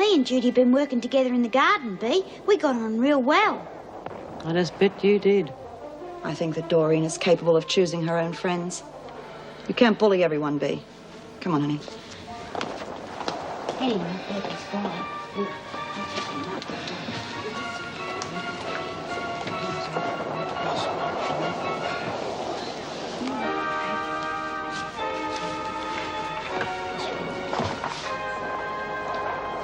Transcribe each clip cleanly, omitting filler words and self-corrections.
Me and Judy have been working together in the garden, Bea. We got on real well. I just bet you did. I think that Doreen is capable of choosing her own friends. You can't bully everyone, Bea. Come on, honey. Hey, my baby's gone.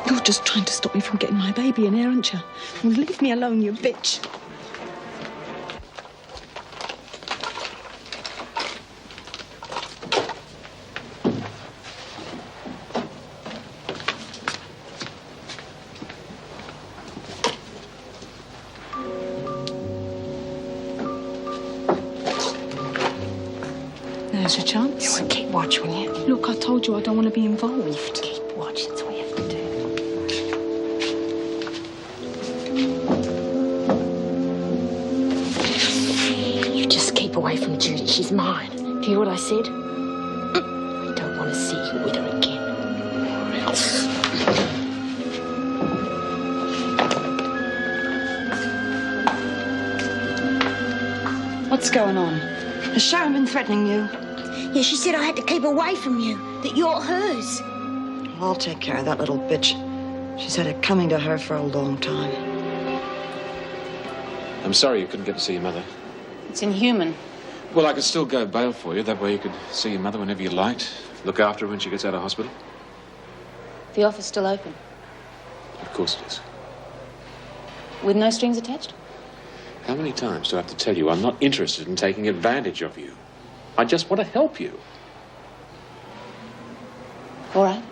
You're just trying to stop me from getting my baby in here, aren't you? Well, leave me alone, you bitch. There's your chance. You keep watch, will you? Look, I told you I don't want to be involved. Keep watch, that's all you have to do. You just keep away from Judy. She's mine. Do you hear what I said? I don't want to see you with her again. Or else. What's going on? Has Sharon been threatening you? Yeah, she said I had to keep away from you, that you're hers. I'll take care of that little bitch. She's had it coming to her for a long time. I'm sorry you couldn't get to see your mother. It's inhuman. Well, I could still go bail for you. That way you could see your mother whenever you liked. Look after her when she gets out of hospital. The offer's still open. Of course it is. With no strings attached? How many times do I have to tell you I'm not interested in taking advantage of you? I just want to help you. All right.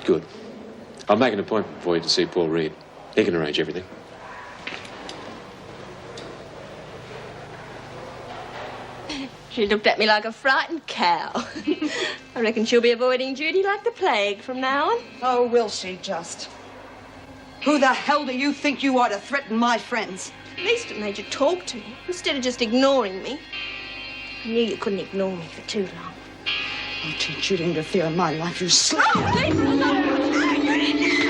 Good. I'll make an appointment for you to see Paul Reed. He can arrange everything. She looked at me like a frightened cow. I reckon she'll be avoiding Judy like the plague from now on. Oh, will she just? Who the hell do you think you are to threaten my friends? At least it made you talk to me instead of just ignoring me. I knew you couldn't ignore me for too long. I'll teach you to interfere in my life, you slut. Oh, leave her alone!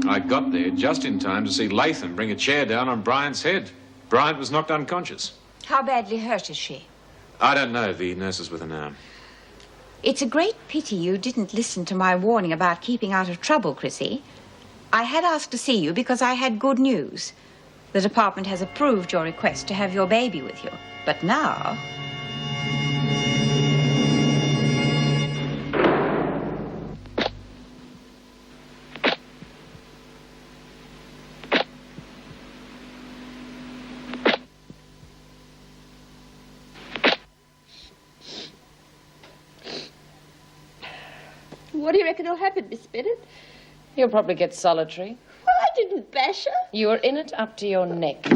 I got there just in time to see Latham bring a chair down on Bryant's head. Bryant was knocked unconscious. How badly hurt is she? I don't know. The nurse is with her now. It's a great pity you didn't listen to my warning about keeping out of trouble, Chrissy. I had asked to see you because I had good news. The department has approved your request to have your baby with you. But now... What do you reckon will happen, Miss Bennett? You'll probably get solitary. Well, I didn't bash her. You're in it up to your neck.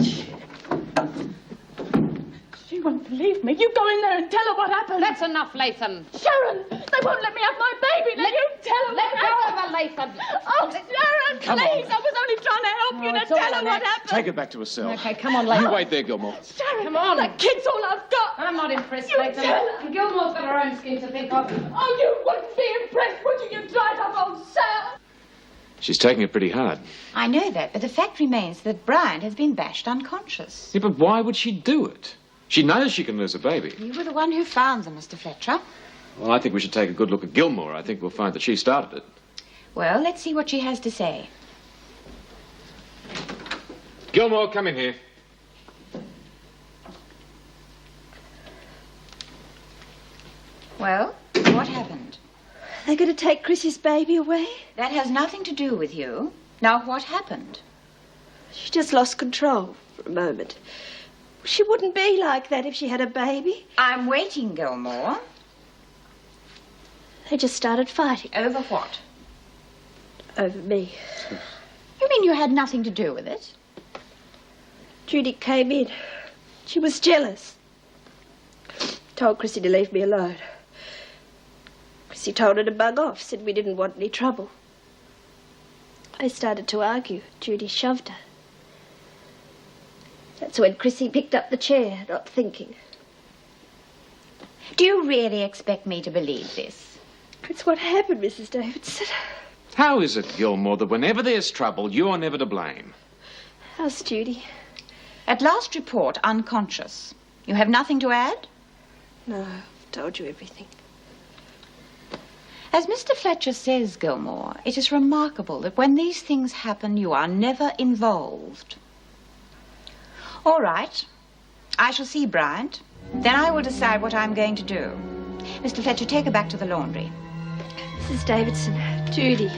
She won't believe me. You go in there and tell her what happened. That's enough, Latham. Sharon, they won't let me have my baby. Now you tell her Let what go happened. of her, Latham. Oh, Sharon, Come please. on. I was only trying to help you. Oh, Now it's all tell her right, what Nick. happened. Take her back to her cell. Okay, come on, Latham. You wait there, Gilmore. Sharon, Come on. that kid's all I've got. I'm not impressed, You Latham. tell her. And Gilmore's got her own skin to think of. Oh, you wouldn't be impressed, would you, you dried up old sow? She's taking it pretty hard. I know that, but the fact remains that Brian has been bashed unconscious. Yeah, but why would she do it? She knows she can lose a baby. You were the one who found them, Mr. Fletcher. Well, I think we should take a good look at Gilmore. I think we'll find that she started it. Well, let's see what she has to say. Gilmore, come in here. Well, what happened? They're going to take Chrissy's baby away? That has nothing to do with you. Now, what happened? She just lost control for a moment. She wouldn't be like that if she had a baby. I'm waiting, Gilmore. They just started fighting. Over what? Over me. You mean you had nothing to do with it? Judy came in. She was jealous. Told Chrissy to leave me alone. Chrissy told her to bug off, said we didn't want any trouble. They started to argue. Judy shoved her. That's when Chrissy picked up the chair, not thinking. Do you really expect me to believe this? It's what happened, Mrs. Davidson. How is it, Gilmore, that whenever there's trouble, you're never to blame? How's Judy? At last report, unconscious. You have nothing to add? No, I've told you everything. As Mr. Fletcher says, Gilmore, it is remarkable that when these things happen, you are never involved. All right. I shall see Bryant. Then I will decide what I'm going to do. Mr. Fletcher, take her back to the laundry. Mrs. Davidson, Judy,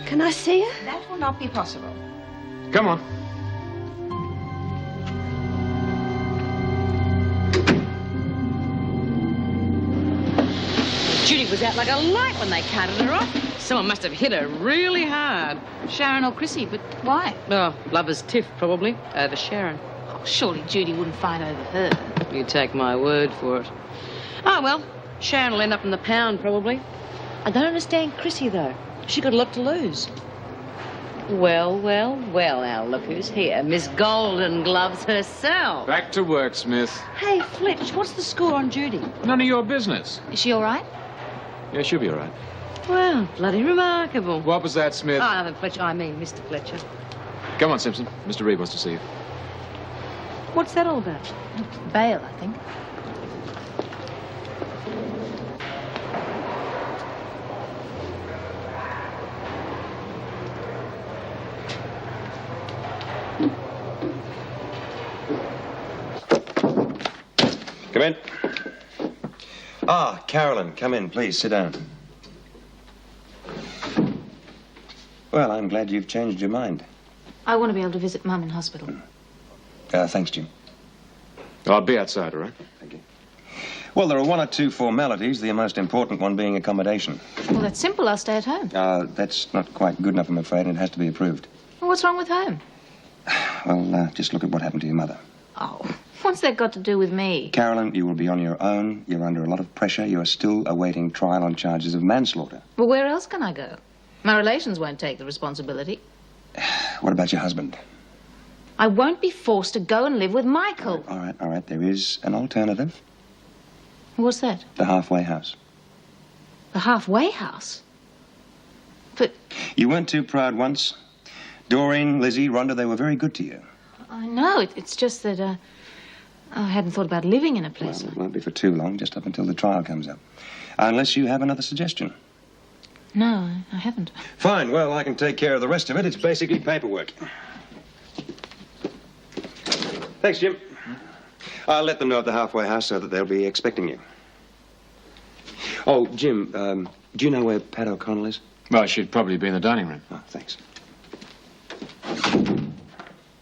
can I see her? That will not be possible. Come on. Judy was out like a light when they carted her off. Someone must have hit her really hard. Sharon or Chrissy, but Why? oh, lover's tiff, probably, over Sharon. Oh, surely Judy wouldn't fight over her. You take my word for it. Oh, well, Sharon will end up in the pound, probably. I don't understand Chrissy, though. She got a lot to lose. Well, well, well, now look who's here. Miss Golden Gloves herself. Back to work, Smith. Hey, Fletch, what's the score on Judy? None of your business. Is she all right? Yeah, she'll be all right. Well, bloody remarkable. What was that, Smith? Fletcher, I mean Mr. Fletcher. Come on, Simpson. Mr. Reed wants to see you. What's that all about? Bail, I think. Come in. Ah, Carolyn, come in, please, sit down. Well, I'm glad you've changed your mind. I want to be able to visit Mum in hospital. Thanks, Jim. I'll be outside, all right? Thank you. Well, there are one or two formalities, the most important one being accommodation. Well, that's simple. I'll stay at home. That's not quite good enough, I'm afraid, and it has to be approved. Well, what's wrong with home? Well, just look at what happened to your mother. Oh, what's that got to do with me? Carolyn, you will be on your own. You're under a lot of pressure. You are still awaiting trial on charges of manslaughter. Well, where else can I go? My relations won't take the responsibility. What about your husband? I won't be forced to go and live with Michael. All right. There is an alternative. What's that? The halfway house. The halfway house? But You weren't too proud once. Doreen, Lizzie, Rhonda, they were very good to you. I know. It's just that I hadn't thought about living in a place. Well, it won't be for too long, just up until the trial comes up. Unless you have another suggestion. No, I haven't. Fine. Well, I can take care of the rest of it. It's basically paperwork. Thanks, Jim. I'll let them know at the halfway house so that they'll be expecting you. Oh, Jim, do you know where Pat O'Connell is? Well, she'd probably be in the dining room. Oh, thanks.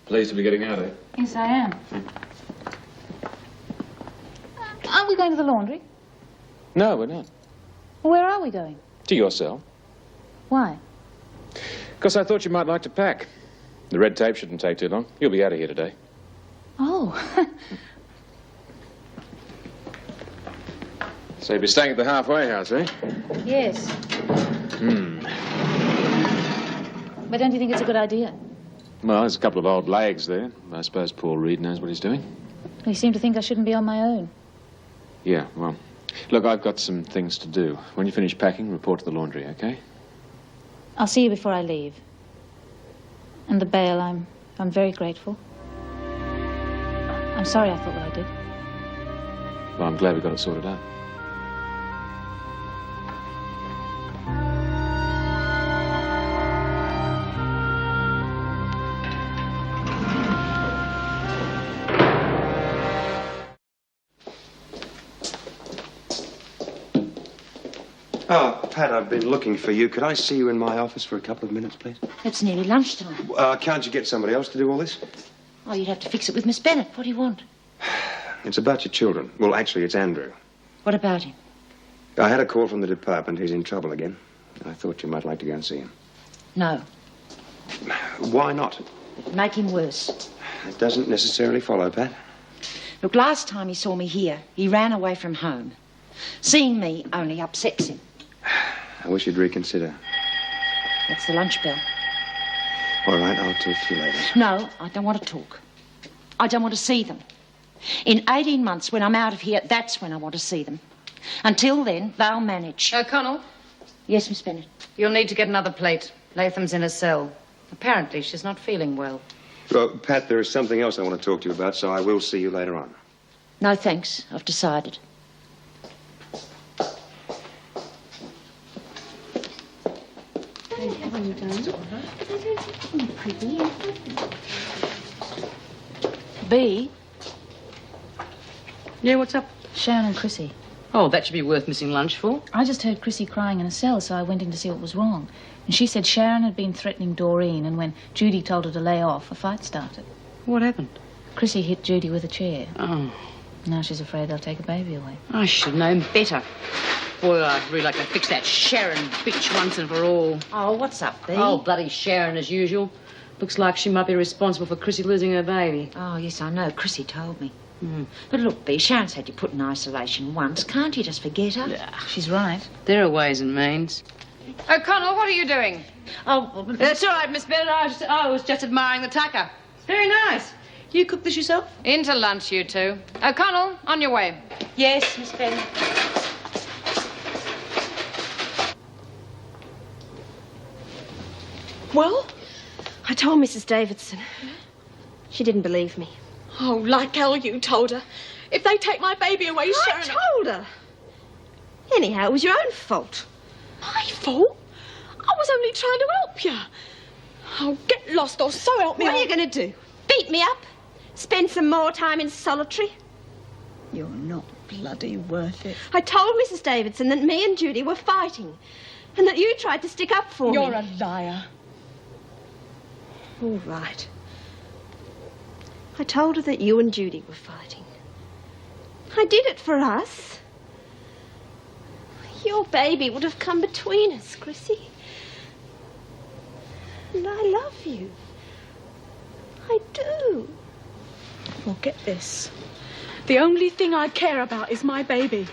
Pleased to be getting out of here. Yes, I am. Aren't we going to the laundry? No, we're not. Where are we going? To your cell. Why? Because I thought you might like to pack. The red tape shouldn't take too long. You'll be out of here today. Oh. So you'll be staying at the halfway house, eh? Yes. But don't you think it's a good idea? Well, there's a couple of old lags there. I suppose Paul Reed knows what he's doing. You seem to think I shouldn't be on my own. Yeah, well, look, I've got some things to do. When you finish packing, report to the laundry, okay? I'll see you before I leave. And the bail, I'm very grateful. I'm sorry I thought what I did. Well, I'm glad we got it sorted out. Oh, Pat, I've been looking for you. Could I see you in my office for a couple of minutes, please? It's nearly lunchtime. Can't you get somebody else to do all this? Oh, you'd have to fix it with Miss Bennett. What do you want? It's about your children. Well, actually, it's Andrew. What about him? I had a call from the department. He's in trouble again. I thought you might like to go and see him. No. Why not? It'd make him worse. It doesn't necessarily follow, Pat. Look, last time he saw me here, he ran away from home. Seeing me only upsets him. I wish you'd reconsider. That's the lunch bell. All right, I'll talk to you later. No, I don't want to talk. I don't want to see them. In 18 months, when I'm out of here, that's when I want to see them. Until then, they'll manage. O'Connell, Yes, Miss Bennett. you'll need to get another plate. Latham's in a cell. Apparently, she's not feeling well. Well, Pat, there is something else I want to talk to you about, so I will see you later on. No, thanks. I've decided. B, Yeah, what's up? Sharon and Chrissy. Oh, that should be worth missing lunch for. I just heard Chrissy crying in a cell, so I went in to see what was wrong. And she said Sharon had been threatening Doreen, and when Judy told her to lay off, a fight started. What happened? Chrissy hit Judy with a chair. Oh, Now she's afraid they'll take her baby away. I should have known better. Boy, I'd really like to fix that Sharon bitch once and for all. Oh, what's up, Bea? Oh, bloody Sharon as usual. Looks like she might be responsible for Chrissy losing her baby. Oh, yes, I know. Chrissy told me. But look, Bea, Sharon's had you put in isolation once. Can't you just forget her? She's right. There are ways and means. O'Connell, what are you doing? Oh, That's all right, Miss Bennett. I was just admiring the tucker. Very nice. You cook this yourself? Into lunch, you two. O'Connell, on your way. yes, Miss Bennett. Well, I told Mrs. Davidson. She didn't believe me. Oh, like hell you told her. If they take my baby away, Sharon... I told her. Anyhow, it was your own fault. My fault? I was only trying to help you. Oh, get lost or so help me. What are you going to do? Beat me up? Spend some more time in solitary? You're not bloody worth it. I told Mrs. Davidson that me and Judy were fighting and that you tried to stick up for me. You're a liar. All right. I told her that you and Judy were fighting. I did it for us. Your baby would have come between us, Chrissy. And I love you. I do. Well, get this. The only thing I care about is my baby.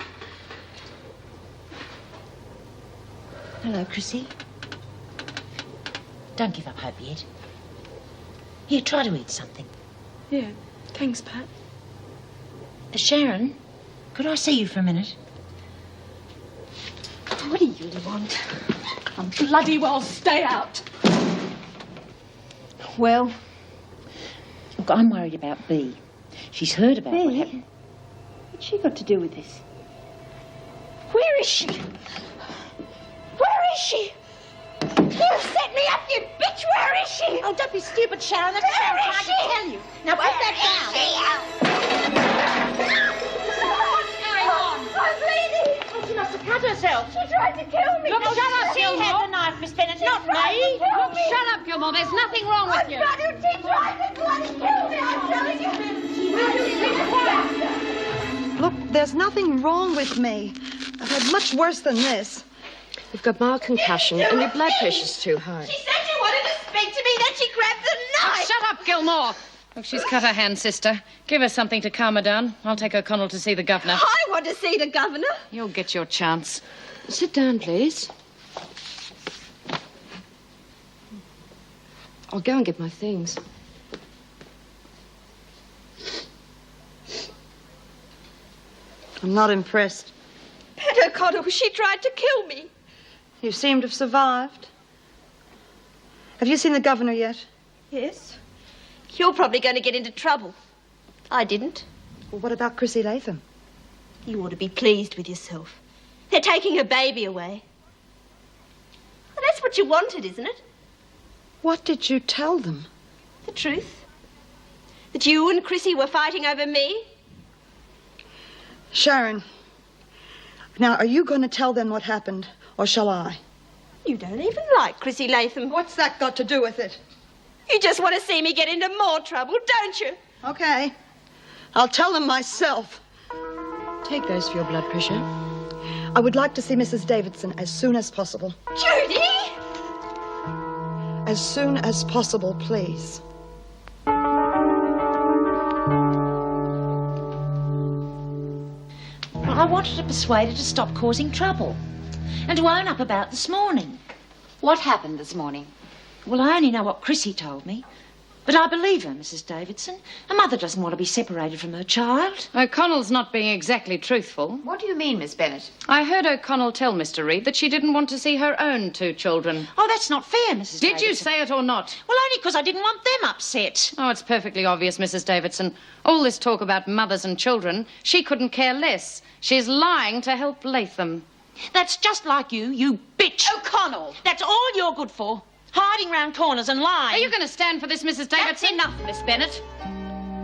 Hello, Chrissy. Don't give up hope yet. Here, try to eat something. Yeah, thanks, Pat. Sharon, could I see you for a minute? What do you want? I'm bloody well stay out. Well, Look, I'm worried about Bea. She's heard about what happened. what's she got to do with this? Where is she? Where is she? You set me up, you bitch! Where is she? Oh, don't be stupid, Sharon. That's what I'm trying to tell you. Now, put that down. I'm bleeding! Oh, she must have cut herself. She tried to kill me! Look, shut up, She Gilmore. had the knife, Miss Bennett, not tried me. to kill Look, me. shut up, Gilmore. There's nothing wrong with you. She tried to bloody kill me, I'm telling you! Look, there's nothing wrong with me. I've had much worse than this. You've got mild concussion and your blood pressure's too high. She said she wanted to speak to me, then she grabbed the knife. Shut up, Gilmore. Look, she's cut her hand, sister. Give her something to calm her down. I'll take O'Connell to see the governor. I want to see the governor. You'll get your chance. Sit down, please. I'll go and get my things. I'm not impressed. Pat O'Connell, she tried to kill me. You seem to have survived. Have you seen the governor yet? Yes. You're probably going to get into trouble. I didn't. Well, what about Chrissy Latham? You ought to be pleased with yourself. They're taking her baby away. Well, that's what you wanted, isn't it? What did you tell them? The truth. That you and Chrissy were fighting over me. Sharon, now, are you going to tell them what happened, or shall I? You don't even like Chrissy Latham. What's that got to do with it? You just want to see me get into more trouble, don't you? Okay. I'll tell them myself. Take those for your blood pressure. I would like to see Mrs. Davidson as soon as possible. Judy! As soon as possible, please. Well, I wanted to persuade her to stop causing trouble and to own up about this morning. What happened this morning? Well, I only know what Chrissy told me. But I believe her, Mrs. Davidson. A mother doesn't want to be separated from her child. O'Connell's not being exactly truthful. What do you mean, Miss Bennett? I heard O'Connell tell Mr. Reed that she didn't want to see her own 2 children. Oh, that's not fair, Mrs. Did Davidson. you say it or not? Well, only because I didn't want them upset. Oh, it's perfectly obvious, Mrs. Davidson. All this talk about mothers and children, she couldn't care less. She's lying to help Latham. That's just like you, you bitch. O'Connell! That's all you're good for. Hiding round corners and lying. Are you going to stand for this, Mrs. Davidson? That's enough, Miss Bennett.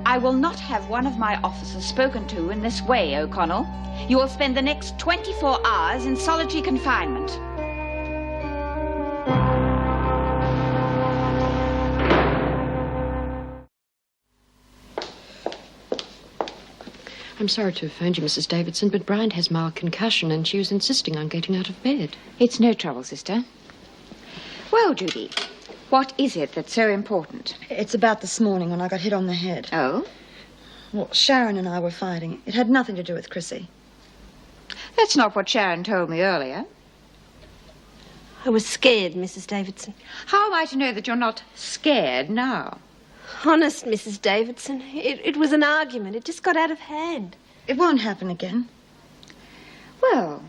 I will not have one of my officers spoken to in this way, O'Connell. You will spend the next 24 hours in solitary confinement. I'm sorry to have phoned you, Mrs. Davidson, but Bryant has mild concussion and she was insisting on getting out of bed. It's no trouble, sister. Well, Judy, what is it that's so important? It's about this morning when I got hit on the head. Oh? Well, Sharon and I were fighting. It had nothing to do with Chrissy. That's not what Sharon told me earlier. I was scared, Mrs. Davidson. How am I to know that you're not scared now? Honest, Mrs. Davidson. It was an argument. It just got out of hand. It won't happen again. Well,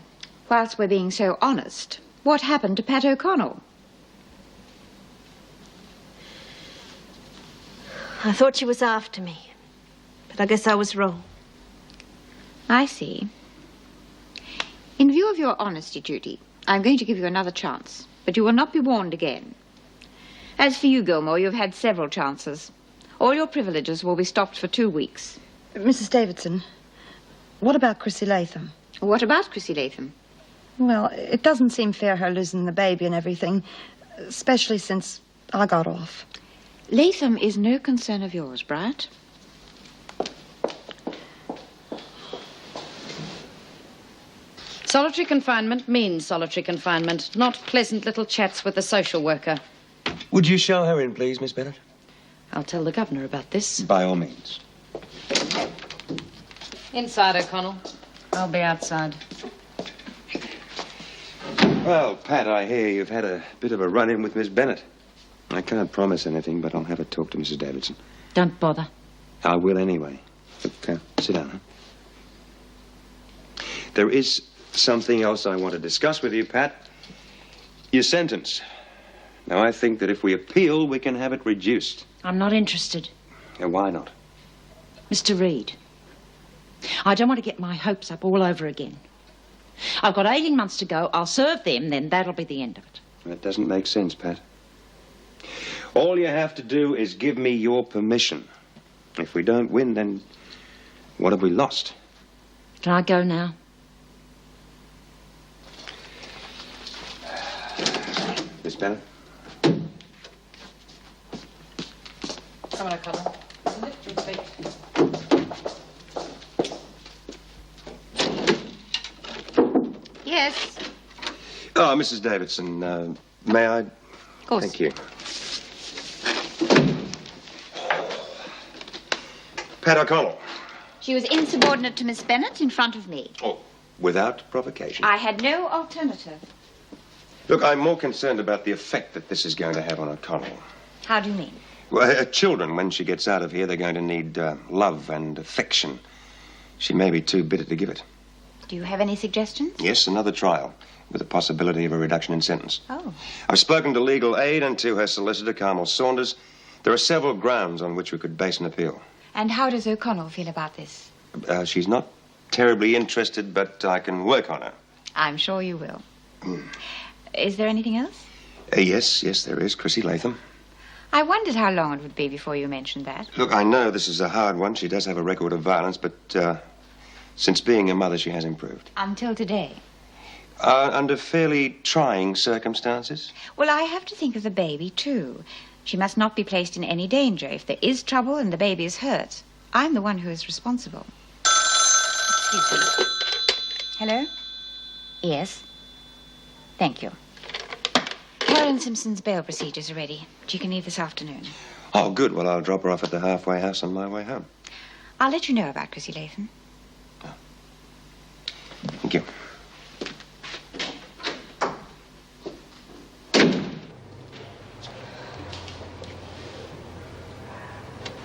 whilst we're being so honest, what happened to Pat O'Connell? I thought she was after me, but I guess I was wrong. I see. In view of your honesty, Judy, I'm going to give you another chance, but you will not be warned again. As for you, Gilmore, you've had several chances. All your privileges will be stopped for 2 weeks. Mrs. Davidson, what about Chrissy Latham? What about Chrissy Latham? Well, it doesn't seem fair her losing the baby and everything, especially since I got off. Latham is no concern of yours, Bryant. Solitary confinement means solitary confinement, not pleasant little chats with the social worker. Would you show her in, please, Miss Bennett? I'll tell the governor about this. By all means. Inside, O'Connell. I'll be outside. Well, Pat, I hear you've had a bit of a run-in with Miss Bennett. I can't promise anything, but I'll have a talk to Mrs. Davidson. Don't bother. I will anyway. Look, sit down. Huh? There is something else I want to discuss with you, Pat. Your sentence. Now, I think that if we appeal, we can have it reduced. I'm not interested. Now, why not? Mr. Reed, I don't want to get my hopes up all over again. I've got 18 months to go. I'll serve them, then that'll be the end of it. That doesn't make sense, Pat. All you have to do is give me your permission. If we don't win, then what have we lost? Can I go now? Miss Bennett? Come on, O'Connell. Lift your feet. Yes. Oh, Mrs. Davidson, may I? Of course. Thank you. Pat O'Connell. She was insubordinate to Miss Bennett in front of me. Oh, without provocation. I had no alternative. Look, I'm more concerned about the effect that this is going to have on O'Connell. How do you mean? Well, her children, when she gets out of here, they're going to need love and affection. She may be too bitter to give it. Do you have any suggestions? Yes, another trial, with the possibility of a reduction in sentence. Oh. I've spoken to legal aid and to her solicitor, Carmel Saunders. There are several grounds on which we could base an appeal. And how does O'Connell feel about this? She's not terribly interested, but I can work on her. I'm sure you will. Is there anything else? Yes, there is. Chrissy Latham. I wondered how long it would be before you mentioned that. Look, I know this is a hard one. She does have a record of violence, but since being a mother, she has improved. Until today. Under fairly trying circumstances. Well, I have to think of the baby, too. She must not be placed in any danger. If there is trouble and the baby is hurt, I'm the one who is responsible. Excuse me. Hello? Yes. Thank you. Karen Simpson's bail procedures are ready. She can leave this afternoon. Oh, good. Well, I'll drop her off at the halfway house on my way home. I'll let you know about Chrissy Latham. Oh. Thank you.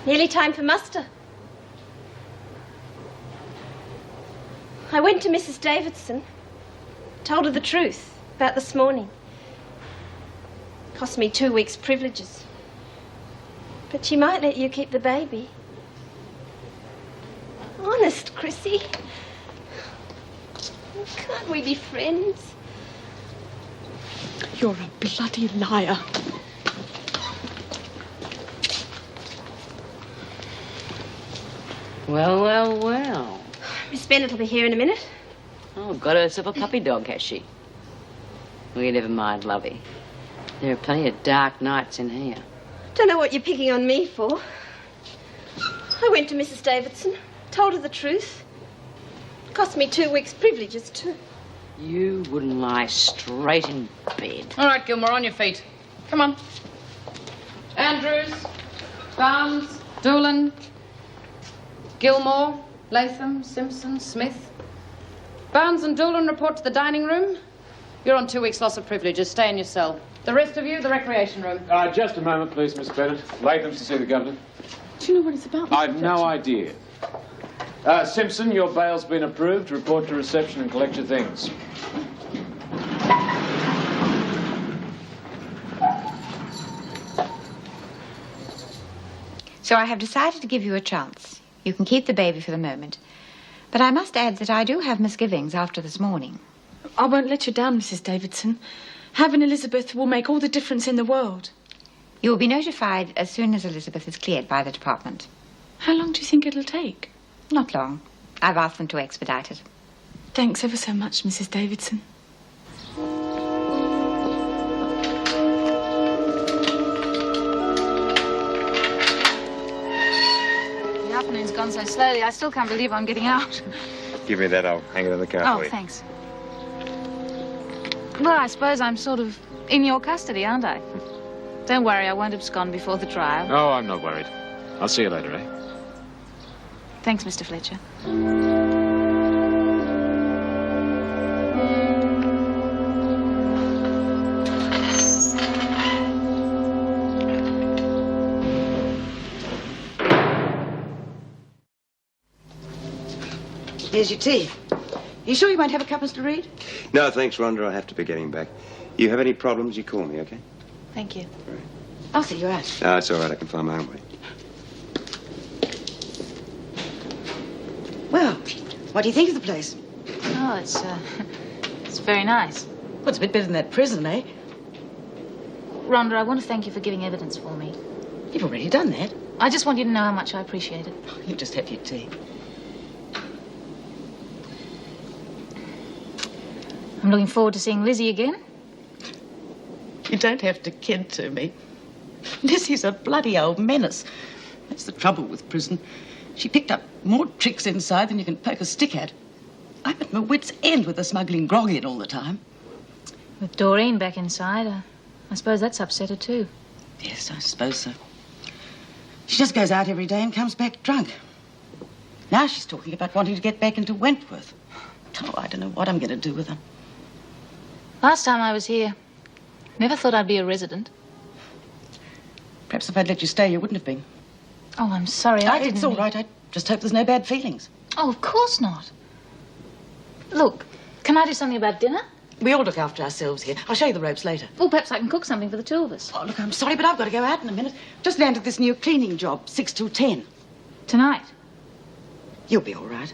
Nearly time for muster. I went to Mrs. Davidson, told her the truth about this morning. Cost me 2 weeks' privileges. But she might let you keep the baby. Honest, Chrissy. Can't we be friends? You're a bloody liar. Well, well, well. Miss Bennett will be here in a minute. Oh, got herself a puppy dog, has she? Well, you never mind, lovey. There are plenty of dark nights in here. Don't know what you're picking on me for. I went to Mrs. Davidson, told her the truth. Cost me 2 weeks' privileges, too. You wouldn't lie straight in bed. All right, Gilmore, on your feet. Come on. Andrews, Barnes, Doolan, Gilmore, Latham, Simpson, Smith. Barnes and Doolan report to the dining room. You're on 2 weeks' loss of privileges. Stay in your cell. The rest of you, the recreation room. Just a moment, please, Miss Bennett. Latham's to see the governor. Do you know what it's about? I've no idea. Simpson, your bail's been approved. Report to reception and collect your things. So I have decided to give you a chance. You can keep the baby for the moment. But I must add that I do have misgivings after this morning. I won't let you down, Mrs. Davidson. Having Elizabeth will make all the difference in the world. You will be notified as soon as Elizabeth is cleared by the department. How long do you think it'll take? Not long. I've asked them to expedite it. Thanks ever so much, Mrs. Davidson. The afternoon's gone so slowly, I still can't believe I'm getting out. Give me that. I'll hang it in the car Oh, for you. thanks. Well, I suppose I'm sort of in your custody, aren't I? Don't worry, I won't abscond before the trial. Oh, I'm not worried. I'll see you later, eh? Thanks, Mr. Fletcher. Here's your tea. You sure you won't have a cup, Mr. Reed? No, thanks, Rhonda. I have to be getting back. You have any problems, you call me, okay? Thank you. I'll see you out. No, it's all right. I can find my own way. Well, what do you think of the place? Oh, it's very nice. Well, it's a bit better than that prison, eh? Rhonda, I want to thank you for giving evidence for me. You've already done that. I just want you to know how much I appreciate it. You just have your tea. I'm looking forward to seeing Lizzie again. You don't have to kid to me. Lizzie's a bloody old menace. That's the trouble with prison. She picked up more tricks inside than you can poke a stick at. I'm at my wit's end with the smuggling grog in all the time. With Doreen back inside, I suppose that's upset her too. Yes, I suppose so. She just goes out every day and comes back drunk. Now she's talking about wanting to get back into Wentworth. Oh, I don't know what I'm going to do with her. Last time I was here, never thought I'd be a resident. Perhaps if I'd let you stay, you wouldn't have been. Oh, I'm sorry, I didn't... It's all right. I just hope there's no bad feelings. Oh, of course not. Look, can I do something about dinner? We all look after ourselves here. I'll show you the ropes later. Well, perhaps I can cook something for the two of us. Oh, look, I'm sorry, but I've got to go out in a minute. Just landed this new cleaning job, 6 till 10. Tonight? You'll be all right.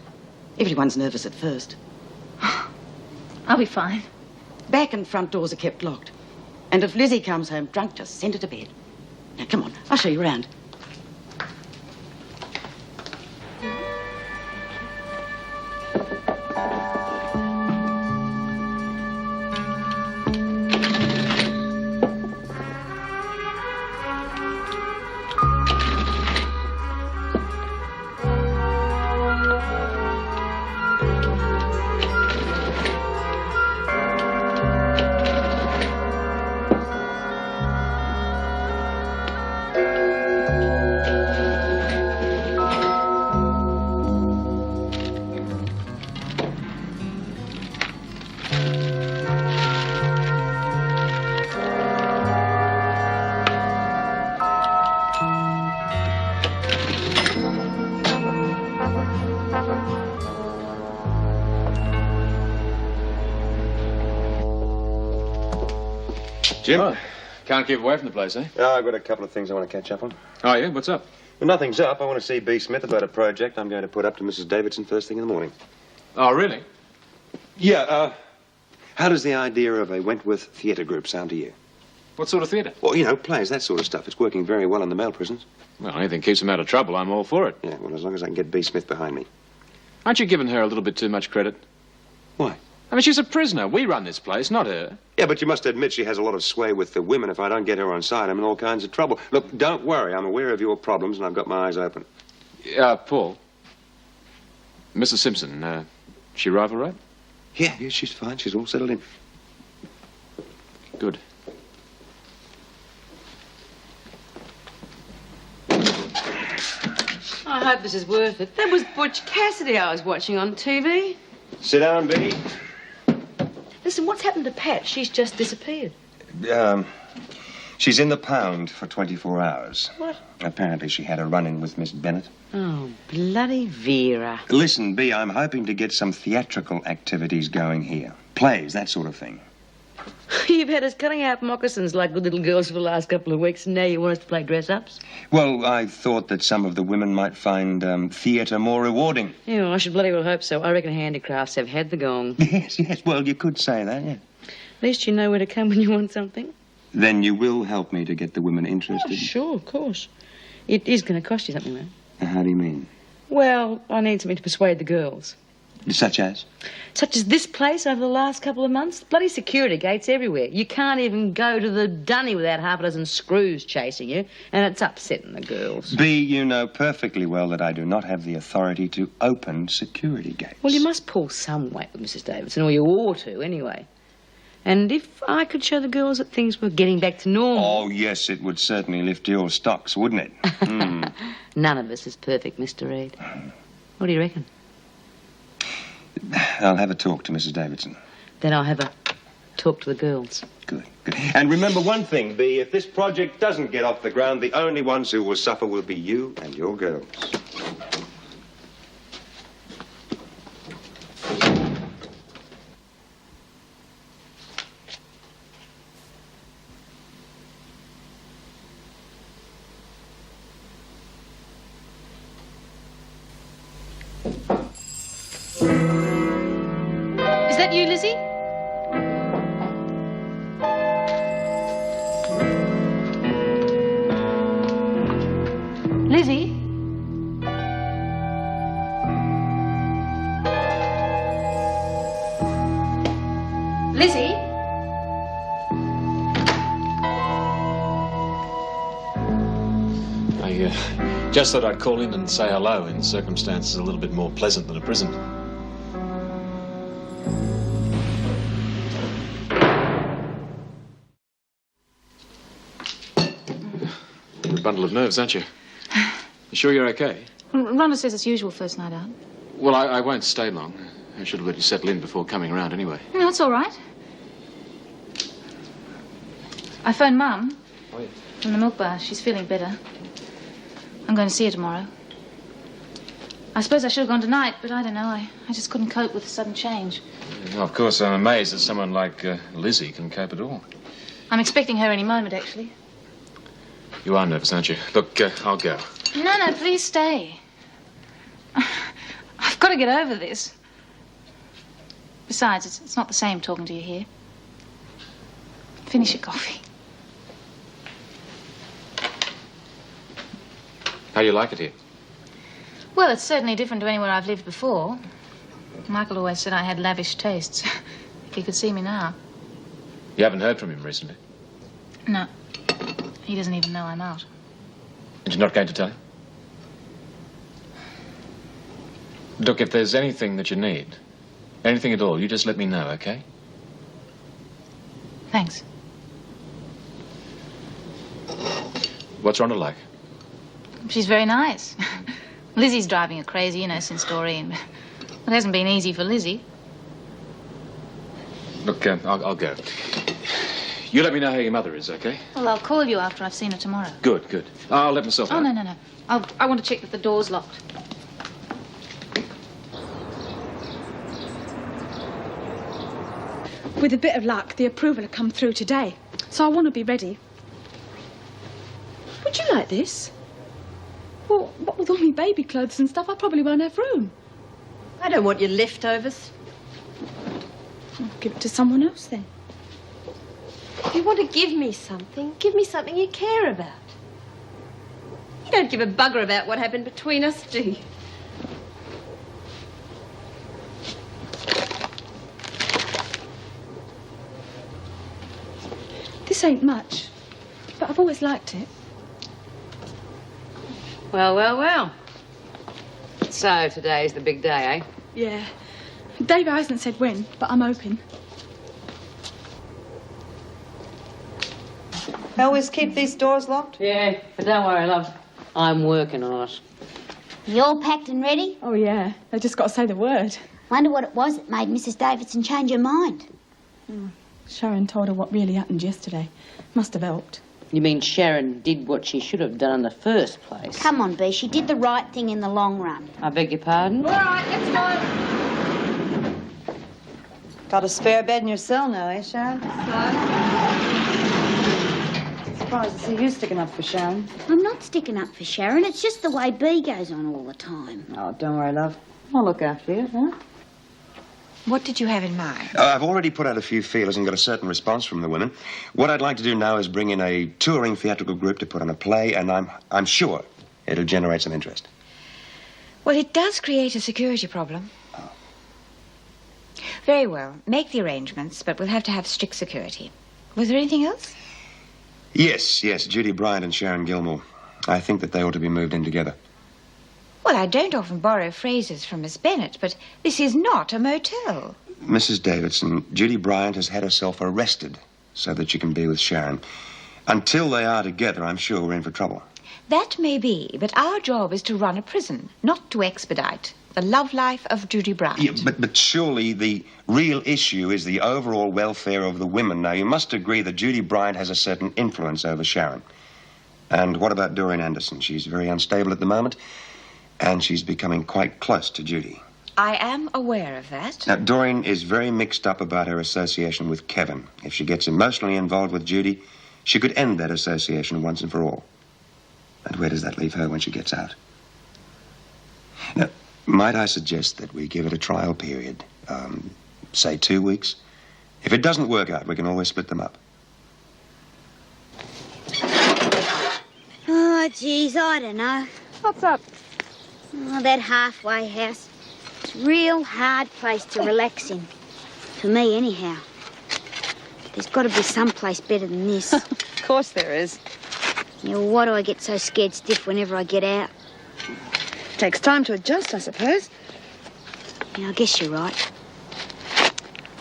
Everyone's nervous at first. I'll be fine. Back and front doors are kept locked. And if Lizzie comes home drunk, just send her to bed. Now, come on. I'll show you around. Jim? Oh. Can't keep away from the place, eh? Oh, I've got a couple of things I want to catch up on. Oh, yeah? What's up? Well, nothing's up. I want to see B. Smith about a project I'm going to put up to Mrs. Davidson first thing in the morning. Oh, really? Yeah, how does the idea of a Wentworth theatre group sound to you? What sort of theatre? Well, you know, plays, that sort of stuff. It's working very well in the male prisons. Well, anything keeps them out of trouble. I'm all for it. Yeah, well, as long as I can get B. Smith behind me. Aren't you giving her a little bit too much credit? Why? I mean, she's a prisoner. We run this place, not her. Yeah, but you must admit she has a lot of sway with the women. If I don't get her on side, I'm in all kinds of trouble. Look, don't worry. I'm aware of your problems, and I've got my eyes open. Paul. Mrs. Simpson, she arrive all right? Yeah, she's fine. She's all settled in. Good. I hope this is worth it. That was Butch Cassidy I was watching on TV. Sit down, B. Listen, what's happened to Pat? She's just disappeared. She's in the pound for 24 hours. What? Apparently she had a run-in with Miss Bennett. Oh, bloody Vera. Listen, B, I'm hoping to get some theatrical activities going here. Plays, that sort of thing. You've had us cutting out moccasins like good little girls for the last couple of weeks, and now you want us to play dress-ups? Well, I thought that some of the women might find theatre more rewarding. Yeah, well, I should bloody well hope so. I reckon handicrafts have had the gong. Yes, well, you could say that, yeah. At least you know where to come when you want something. Then you will help me to get the women interested? Oh, sure, of course. It is going to cost you something, though. How do you mean? Well, I need something to persuade the girls. Such as? Such as this place over the last couple of months. Bloody security gates everywhere. You can't even go to the dunny without half a dozen screws chasing you, and it's upsetting the girls. B, you know perfectly well that I do not have the authority to open security gates. Well, you must pull some weight with Mrs. Davidson, or you ought to, anyway. And if I could show the girls that things were getting back to normal... Oh, yes, it would certainly lift your stocks, wouldn't it? Mm. None of us is perfect, Mr. Reed. What do you reckon? I'll have a talk to Mrs. Davidson. Then I'll have a talk to the girls. Good, good. And remember one thing, B, if this project doesn't get off the ground, the only ones who will suffer will be you and your girls. Is that you, Lizzie? Lizzie? Lizzie? I just thought I'd call in and say hello in circumstances a little bit more pleasant than a prison. You're a bundle of nerves, aren't you? You sure you're okay? Rhonda says it's usual first night out. Well, I won't stay long. I should have let you settle in before coming around anyway. No, it's all right. I phoned Mum from the milk bar. She's feeling better. I'm going to see her tomorrow. I suppose I should have gone tonight, but I don't know. I just couldn't cope with the sudden change. Well, of course, I'm amazed that someone like Lizzie can cope at all. I'm expecting her any moment, actually. You are nervous, aren't you? Look, I'll go. No, please stay. I've got to get over this. Besides, it's not the same talking to you here. Finish your coffee. How do you like it here? Well, it's certainly different to anywhere I've lived before. Michael always said I had lavish tastes. If he could see me now. You haven't heard from him recently? No. He doesn't even know I'm out. And you're not going to tell him? Look, if there's anything that you need, anything at all, you just let me know, okay? Thanks. What's Rhonda like? She's very nice. Lizzie's driving her crazy, you know, since Doreen. It hasn't been easy for Lizzie. Look, I'll go. You let me know how your mother is, okay? Well, I'll call you after I've seen her tomorrow. Good, good. I'll let myself out. Oh, no. I want to check that the door's locked. With a bit of luck, the approval will come through today. so I want to be ready. Would you like this? Well, what with all my baby clothes and stuff, I probably won't have room. I don't want your leftovers. I'll give it to someone else then. If you want to give me something you care about. You don't give a bugger about what happened between us, do you? This ain't much, but I've always liked it. Well, well, well. So today's the big day, eh? Yeah. Dave hasn't said when, but I'm hoping. Always keep these doors locked? Yeah, but don't worry, love. I'm working on it. You all packed and ready? Oh, yeah. They just got to say the word. Wonder what it was that made Mrs. Davidson change her mind. Sharon told her what really happened yesterday. Must have helped. You mean Sharon did what she should have done in the first place? Come on, Bea. She did the right thing in the long run. I beg your pardon? All right, let's go. Got a spare bed in your cell now, eh, Sharon? Surprised to see you sticking up for Sharon. I'm not sticking up for Sharon. It's just the way Bea goes on all the time. Oh, don't worry, love. I'll look after you, huh? What did you have in mind? I've already put out a few feelers and got a certain response from the women. What I'd like to do now is bring in a touring theatrical group to put on a play, and I'm sure it'll generate some interest. Well, it does create a security problem. Oh. Very well. Make the arrangements, but we'll have to have strict security. Was there anything else? Yes, Judy Bryant and Sharon Gilmore. I think that they ought to be moved in together. Well, I don't often borrow phrases from Miss Bennett, but this is not a motel. Mrs. Davidson, Judy Bryant has had herself arrested so that she can be with Sharon. Until they are together, I'm sure we're in for trouble. That may be, but our job is to run a prison, not to expedite the love life of Judy Bryant. Yeah, but surely the real issue is the overall welfare of the women. Now, you must agree that Judy Bryant has a certain influence over Sharon. And what about Doreen Anderson? She's very unstable at the moment, and she's becoming quite close to Judy. I am aware of that. Now, Doreen is very mixed up about her association with Kevin. If she gets emotionally involved with Judy, she could end that association once and for all. And where does that leave her when she gets out? Now, might I suggest that we give it a trial period? Say 2 weeks? If it doesn't work out, we can always split them up. Oh, geez, I don't know. What's up? Oh, that halfway house. It's a real hard place to relax in. For me, anyhow. There's got to be some place better than this. Of course there is. Yeah, well, why do I get so scared stiff whenever I get out? Takes time to adjust, I suppose. Yeah, I guess you're right.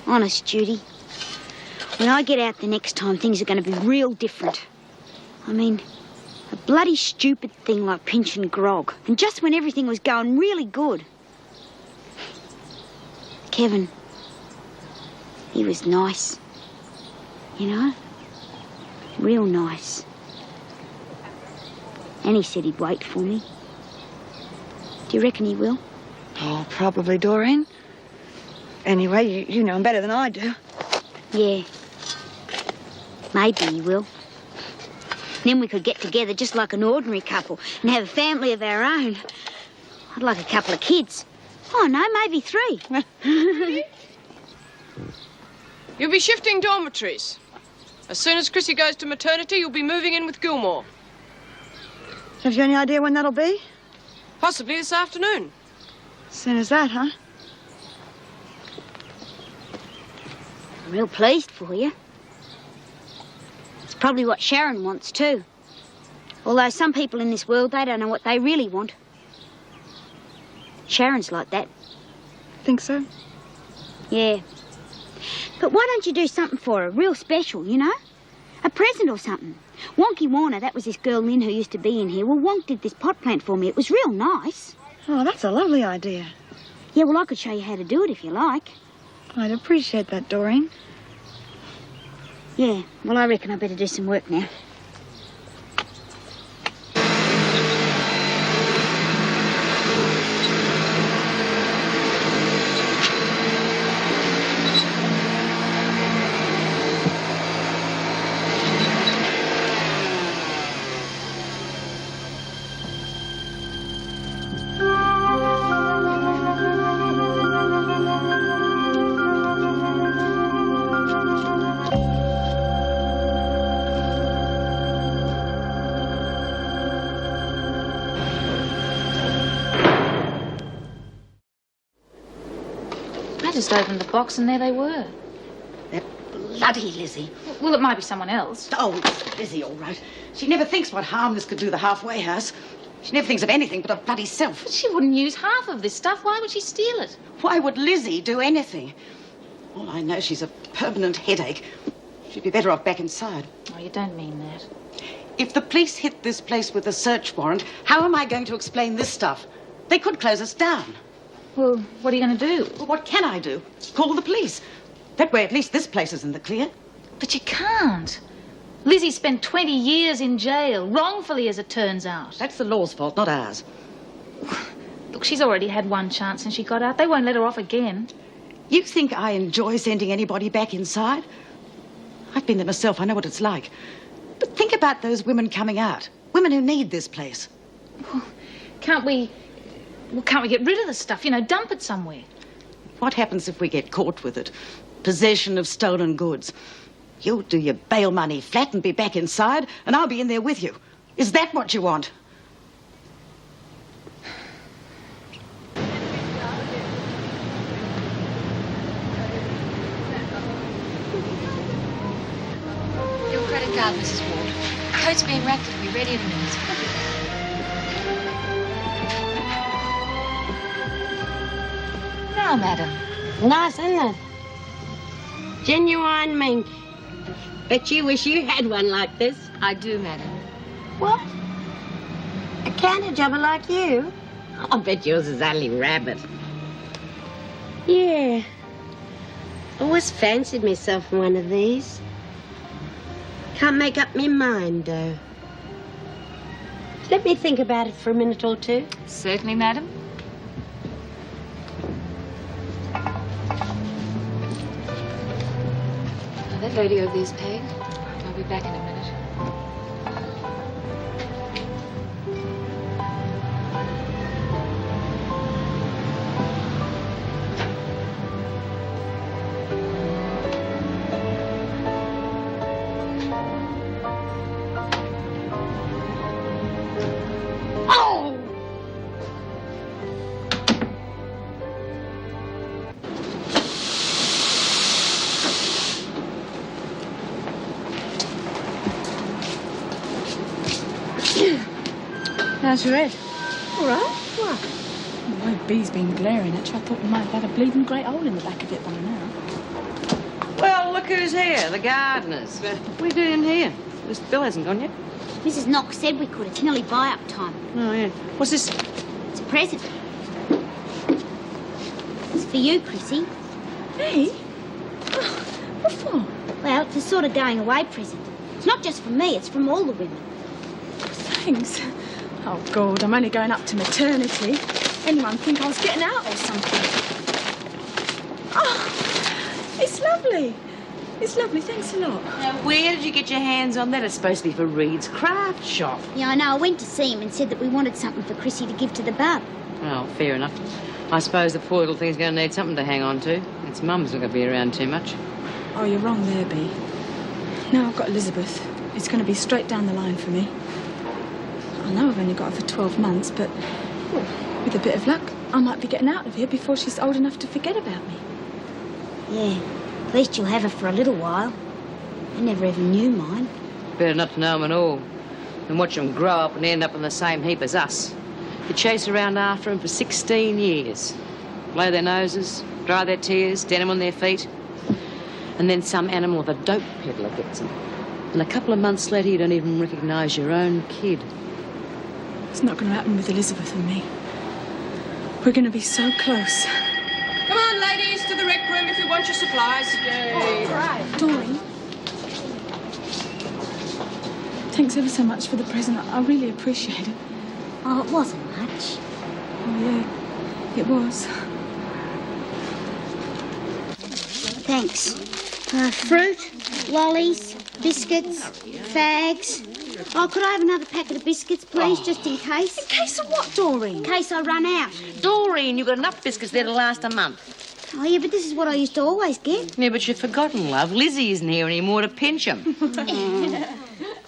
Honest, Judy. When I get out the next time, things are going to be real different. I mean, a bloody stupid thing like pinching grog. And just when everything was going really good. Kevin, he was nice. You know? Real nice. And he said he'd wait for me. Do you reckon he will? Oh, probably, Doreen. Anyway, you know him better than I do. Yeah. Maybe he will. Then we could get together just like an ordinary couple and have a family of our own. I'd like a couple of kids. Oh, no, maybe 3. You'll be shifting dormitories. As soon as Chrissy goes to maternity, you'll be moving in with Gilmore. Have you any idea when that'll be? Possibly this afternoon. As soon as that, huh? I'm real pleased for you. It's probably what Sharon wants too. Although some people in this world, they don't know what they really want. Sharon's like that. Think so? Yeah. But why don't you do something for her, real special, you know? A present or something. Wonky Warner, that was this girl Lynn who used to be in here. Well, Wonk did this pot plant for me. It was real nice. Oh, that's a lovely idea. Yeah, well, I could show you how to do it if you like. I'd appreciate that, Doreen. Yeah, well, I reckon I better do some work now. just opened the box and there they were. That bloody Lizzie. Well, it might be someone else. Oh, it's Lizzie, all right. She never thinks what harm this could do the halfway house. She never thinks of anything but her bloody self. But she wouldn't use half of this stuff. Why would she steal it? Why would Lizzie do anything? All I know, she's a permanent headache. She'd be better off back inside. Oh, you don't mean that. If the police hit this place with a search warrant, how am I going to explain this stuff? They could close us down. Well, what are you going to do? Well, what can I do? Call the police. That way, at least this place is in the clear. But you can't. Lizzie spent 20 years in jail, wrongfully as it turns out. That's the law's fault, not ours. Look, she's already had one chance and she got out. They won't let her off again. You think I enjoy sending anybody back inside? I've been there myself. I know what it's like. But think about those women coming out. Women who need this place. Well, can't we get rid of the stuff? You know, dump it somewhere. What happens if we get caught with it? Possession of stolen goods. You'll do your bail money flat and be back inside, and I'll be in there with you. Is that what you want? Your credit card, Mrs. Ward. Code's being racked. It'll be ready in a minute. Now, madam. Nice, isn't it? Genuine mink. Bet you wish you had one like this. I do, madam. What? A counter jobber like you? I bet yours is only rabbit. Yeah. Always fancied myself one of these. Can't make up my mind, though. Let me think about it for a minute or two. Certainly, madam. That lady over there's paid. I'll be back in a minute. How's your head? All right. What? The way Bee's been glaring at you, I thought you might have had a bleeding great hole in the back of it by now. Well, look who's here, the gardeners. What are you doing here? Mr. Bill hasn't gone yet. Mrs. Knox said we could. It's nearly buy-up time. Oh, yeah. What's this? It's a present. It's for you, Chrissy. Me? Oh, what for? Well, it's a sort of going-away present. It's not just for me, it's from all the women. Thanks. Oh, God, I'm only going up to maternity. Anyone think I was getting out or something? Oh, it's lovely. It's lovely, thanks a lot. Now, where did you get your hands on that? It's supposed to be for Reed's craft shop. Yeah, I know. I went to see him and said that we wanted something for Chrissy to give to the bub. Oh, fair enough. I suppose the poor little thing's going to need something to hang on to. Its mum's not going to be around too much. Oh, you're wrong there, Bee. Now I've got Elizabeth. It's going to be straight down the line for me. I know I've only got her for 12 months, but well, with a bit of luck, I might be getting out of here before she's old enough to forget about me. Yeah, at least you'll have her for a little while. I never even knew mine. Better not to know 'em at all and watch 'em grow up and end up in the same heap as us. You chase around after 'em for 16 years. Blow their noses, dry their tears, denim on their feet. And then some animal with a dope peddler gets 'em. And a couple of months later, you don't even recognise your own kid. It's not going to happen with Elizabeth and me. We're going to be so close. Come on, ladies, to the rec room if you want your supplies. Yay. All right. Doreen. Thanks ever so much for the present. I really appreciate it. Oh, it wasn't much. Oh, yeah, it was. Thanks. Fruit, lollies, biscuits, fags. Oh, could I have another packet of biscuits, please, just in case? In case of what, Doreen? In case I run out. Doreen, you've got enough biscuits there to last a month. Oh, yeah, but this is what I used to always get. Yeah, but you've forgotten, love. Lizzie isn't here anymore to pinch 'em.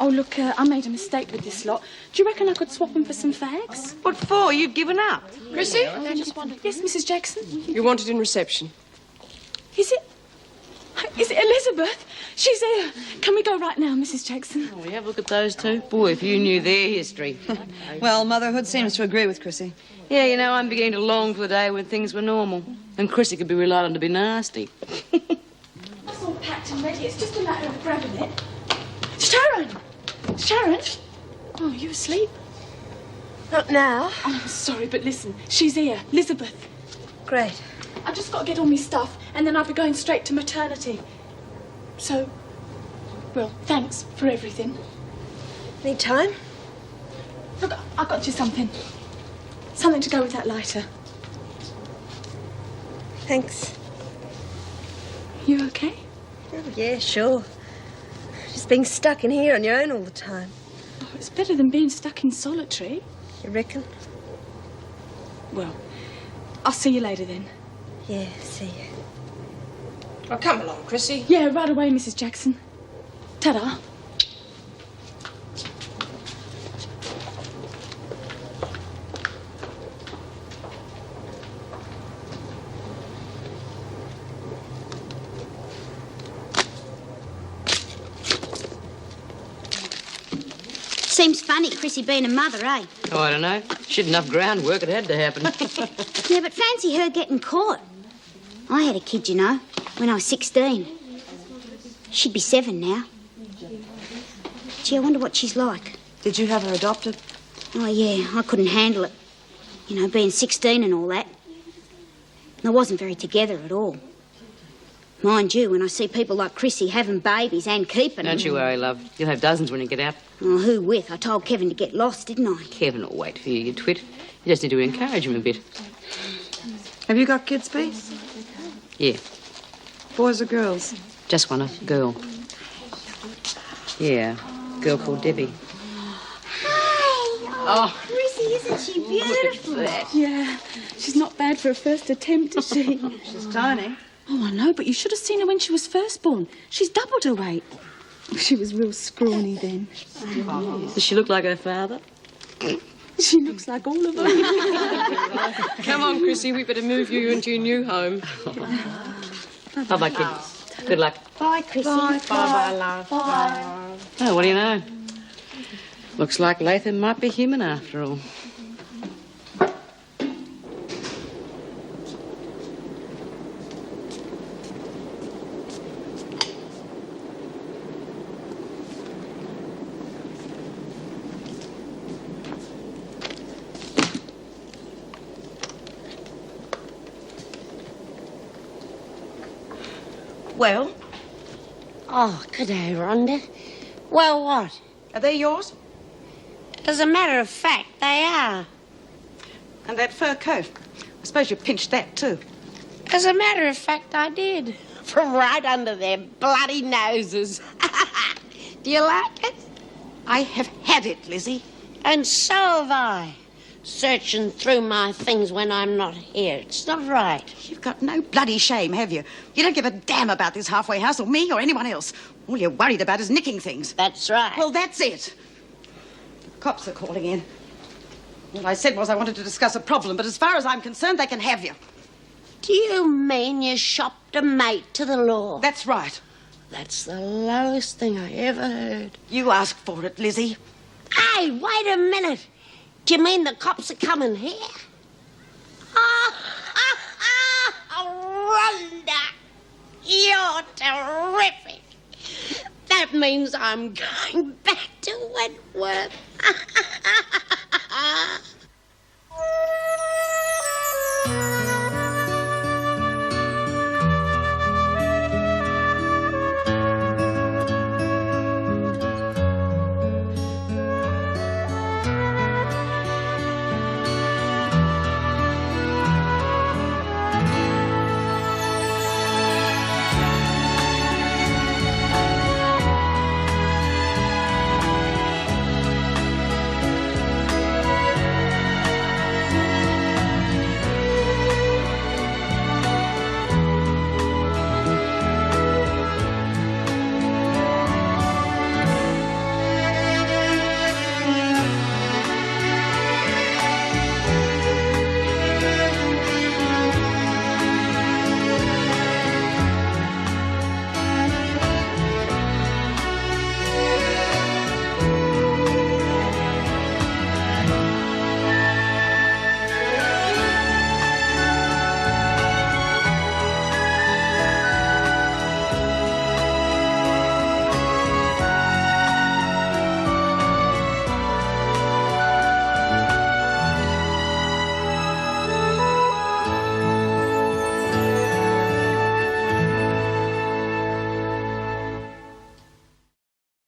Oh, look, I made a mistake with this lot. Do you reckon I could swap them for some fags? What for? You've given up. Chrissy? I just wondered. Yes, Mrs. Jackson? You wanted in reception. Is it Elizabeth? She's here. Can we go right now, Mrs. Jackson? Oh, we have a look at those two. Boy, if you knew their history. Well, motherhood seems to agree with Chrissy. Yeah, you know, I'm beginning to long for the day when things were normal. And Chrissy could be relied on to be nasty. It's all packed and ready. It's just a matter of grabbing it. Sharon! Sharon? Oh, are you asleep? Not now. Oh, I'm sorry, but listen. She's here. Elizabeth. Great. I've just got to get all my stuff, and then I'll be going straight to maternity. So, well, thanks for everything. Need time? Look, I got you something. Something to go with that lighter. Thanks. You okay? Oh, yeah, sure. Just being stuck in here on your own all the time. Oh, it's better than being stuck in solitary. You reckon? Well, I'll see you later then. Yeah, see you. Oh, come along, Chrissy. Yeah, right away, Mrs. Jackson. Ta-da. Seems funny, Chrissy being a mother, eh? Oh, I don't know. She had enough groundwork, it had to happen. Yeah, but fancy her getting caught. I had a kid, you know, when I was 16. She'd be 7 now. Gee, I wonder what she's like. Did you have her adopted? Oh, yeah, I couldn't handle it. You know, being 16 and all that. And I wasn't very together at all. Mind you, when I see people like Chrissy having babies and keeping them... Don't you worry, love. You'll have dozens when you get out. Oh, who with? I told Kevin to get lost, didn't I? Kevin will wait for you, you twit. You just need to encourage him a bit. Have you got kids, B? Yeah, Boys or girls? just one, a girl. Yeah, girl called Debbie. Oh, Chrissy, isn't she beautiful? Yeah, she's not bad for a first attempt, is she? She's tiny. Oh, I know, but you should have seen her when she was first born. She's doubled her weight. She was real scrawny then. Does she look like her father? She looks like all of them. Come on, Chrissy, we better move you into your new home. Bye-bye, kid. Good luck. Bye, Chrissy. Bye-bye, love. Bye. Oh, what do you know? Looks like Latham might be human after all. Well? Oh, good day, Rhonda. Well, what? Are they yours? As a matter of fact, they are. And that fur coat. I suppose you pinched that too. As a matter of fact, I did. From right under their bloody noses. Do you like it? I have had it, Lizzie. And so have I. Searching through my things when I'm not here. It's not right. You've got no bloody shame, have you? You don't give a damn about this halfway house or me or anyone else. All you're worried about is nicking things. That's right. Well, that's it. The cops are calling in. What I said was I wanted to discuss a problem, but as far as I'm concerned, they can have you. Do you mean you shopped a mate to the law? That's right. That's the lowest thing I ever heard. You asked for it, Lizzie. Hey, wait a minute. Do you mean the cops are coming here? Rhonda, you're terrific. That means I'm going back to Wentworth.